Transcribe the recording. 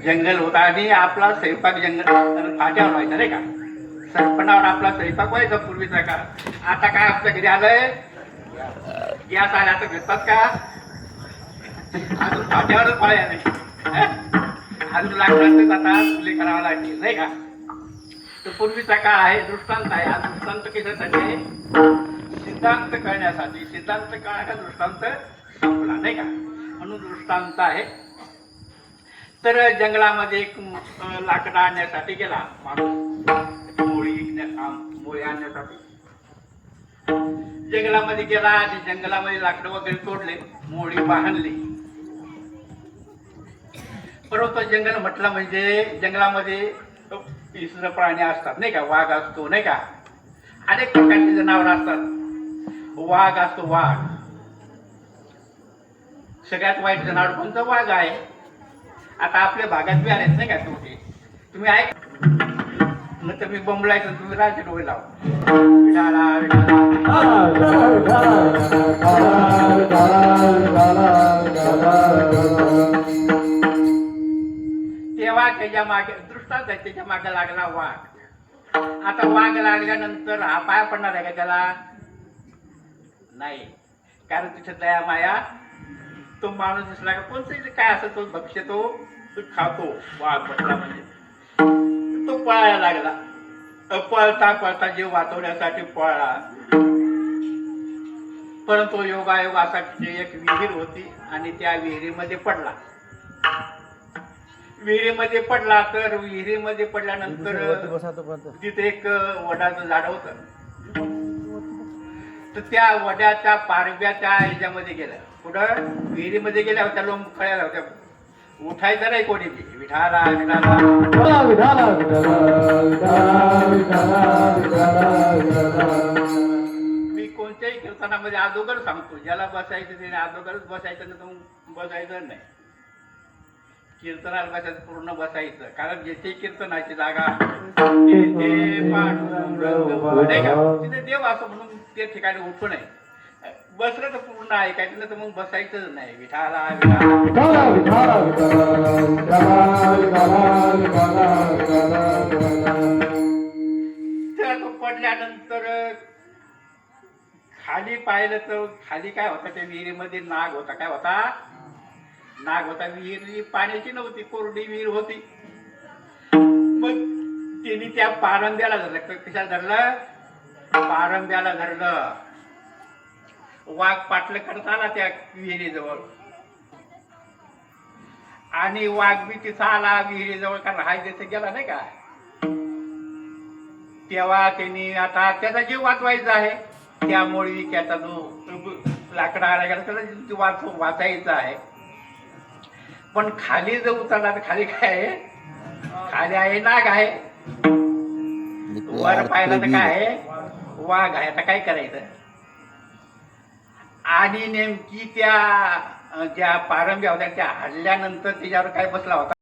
जंगल होता आणि आपला स्वयंपाक जंगल फाट्यावर व्हायचा नाही का. सरपणावर आपला स्वयंपाक व्हायचा पूर्वीचा का. आता काय आपल्या घरी आलंय गॅस आल्या तर घेतात का. अजून फाट्यावरच पाळ्या नाही. अजून लाकडाचं आता चुली करावं लागेल नाही का. तर पूर्वीचा काळ आहे दृष्टांत आहे. हा दृष्टांत कशासाठी आहे. सिद्धांत कळण्यासाठी. सिद्धांत काळ का दृष्टांत संपला नाही का म्हणून दृष्टांत आहे. तर जंगलामध्ये एक लाकडं आणण्यासाठी गेला माणूस मोळी आणण्यासाठी जंगलामध्ये गेला आणि जंगलामध्ये लाकडं वगैरे तोडले मोळी बांधली. परंतु जंगल म्हटलं म्हणजे जंगलामध्ये हिंस्र प्राणी असतात नाही का. वाघ असतो नाही का. अनेक प्रकारचे जनावर असतात. वाघ असतो वाघ. सगळ्यात वाईट जनावर कोणतं वाघ आहे. आता आपल्या भागात बी आलेत नाही का. तुम्ही ऐक मग तुम्ही बोंबलायचं तुम्ही राहायचे डोळे लावा. तेव्हा त्याच्या मागे दृष्टांत आहे. त्याच्या मागे लागला वाघ. आता वाघ लागल्यानंतर हा पाय पडणार आहे का त्याला. नाही. कारण तिथे दया माया तो माणूस दिसला का कोणतं काय असं तो भक्ष्य तो खातो. वाघ पटला म्हणजे तो पळायला लागला. पळता पळता जीव वाचवण्यासाठी पळला. परंतु योगायोग असा एक विहीर होती आणि त्या विहिरीमध्ये पडला. विहिरीमध्ये पडला तर विहिरीमध्ये पडल्यानंतर तिथे एक वडाचं झाड होतं. तर त्या वड्याच्या पारव्याच्या ह्याच्यामध्ये गेल्या. कुठं विहिरीमध्ये गेल्या होत्या. लोक कळायला होत्या. उठायचं नाही कोणी. विठाला विठाला मी कोणत्याही कीर्तनामध्ये अगोदर सांगतो ज्याला बसायचं त्याने अगोदरच बसायचं नाही तर मग बसायचं नाही. कीर्तनाला बसायचं पूर्ण बसायचं. कारण जेथे कीर्तनाची जागा तिथे पांडुरंग नाही का. तिथे देव असं म्हणून ते ठिकाणी उठू नये. बसलं तर पूर्ण ऐकायचं नाही तर मग बसायचंच नाही. विठाला तो पडल्यानंतर खाली पाहिलं तर खाली काय होतं त्या विहिरीमध्ये नाग होता. काय होता नाग होता. विहीर पाण्याची नव्हती कोरडी विहीर होती. मग त्यांनी त्या पारंब्याला धरलं. कशा धरलं पारंब्याला धरलं. वाघ पाटलं करत आला त्या विहिरीजवळ आणि वाघ बी तिथं आला विहिरीजवळ. कारण हाय तिथे गेला नाही का. तेव्हा त्यांनी आता त्याचा जीव वाचवायचा आहे. त्यामुळे त्याचा जो लाकडा आला गेला त्याला वाचायचा आहे. पण खाली जर उतरला तर खाली काय आहे. खाली आहे नाग आहे. वर पाहिला तर काय आहे वाघ आहे. आता काय करायचं. आणि नेमकी त्या ज्या पारंब्या होत्या त्या हल्ल्यानंतर त्याच्यावर काय बसला होता.